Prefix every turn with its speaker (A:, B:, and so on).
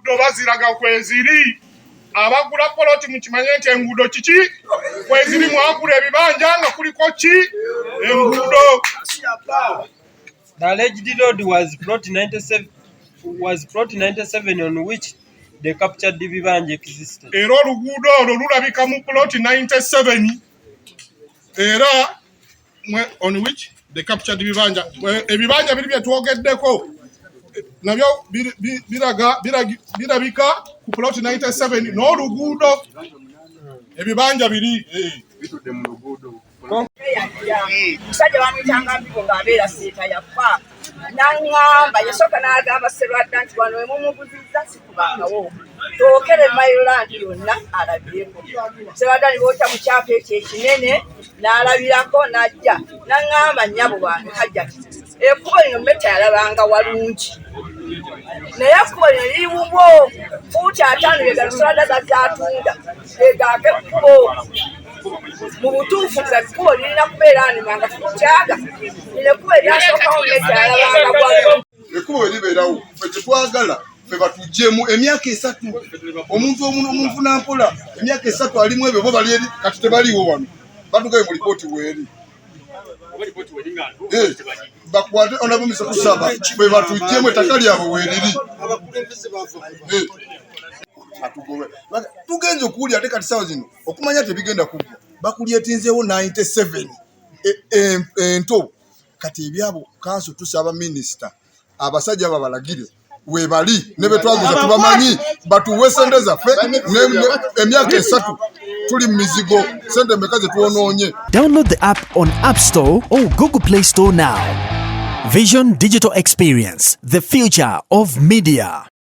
A: Baziraga kweziri abagula poloti mukimanye nti enguudo kiki kweziri mwagula ebibanja nga kuliko ki enguudo.
B: The alleged road was plot 97 on which the captured vibanja existed.
A: Era oluguudo olwo lulabika mu plot 97 era on which the captured vibanja ebibanja biri byetwogeddeko nabyo birabika ku plot 97 n'oluguudo ebibanja biri bitudde mu luguudo.
C: Musajja bamuyitanga mbibo ng'abeera seeta yafa n'aŋŋamba yasooka n'agamba Sserwadda nti wano we mumuguzizza sikubakawo tookere Maryland yonna alabyeko. Sserwadda ne bookya mu kyapa ekyo ekinene n'alabirako n'ajja n'aŋŋamba nnyabo wange hajja ekkubo lino mmetta yalabanga walungi naye ekkubo lino liri bubwo fuuti 5 yega Sserwadda gazaatunda egake ekkubo mu butuufu ekkubo lirina kubeera animanga tukyaga lino ekkubo eryasookawo mmetta yalabanga walungi.
D: Ekkubo eribeerawo ffe tetwagala ffe batugyemu emyaka 3 omuntu omunfunampola emyaka 3 alimu ebyo bo bali eri kati tebaliwo wano batugaye mu lipooti weeri bakwate onabumisa kusaba ffe batugyemu ettaka lyabwe weeriri tugenze okuwulira ate kati sawa zino okumanya tebigenda kuggwa bakulyetinzeewo 97 ento kati ebyabo kanso tusaba minisita abasajja babalagire webali ne betwaguza tubamanyi batuwe sente zaffe emyaka 3 tuli mizigo sente mekaze tuonoonye.
E: Download the app on App Store or Google Play Store now. Vision Digital Experience, the future of media.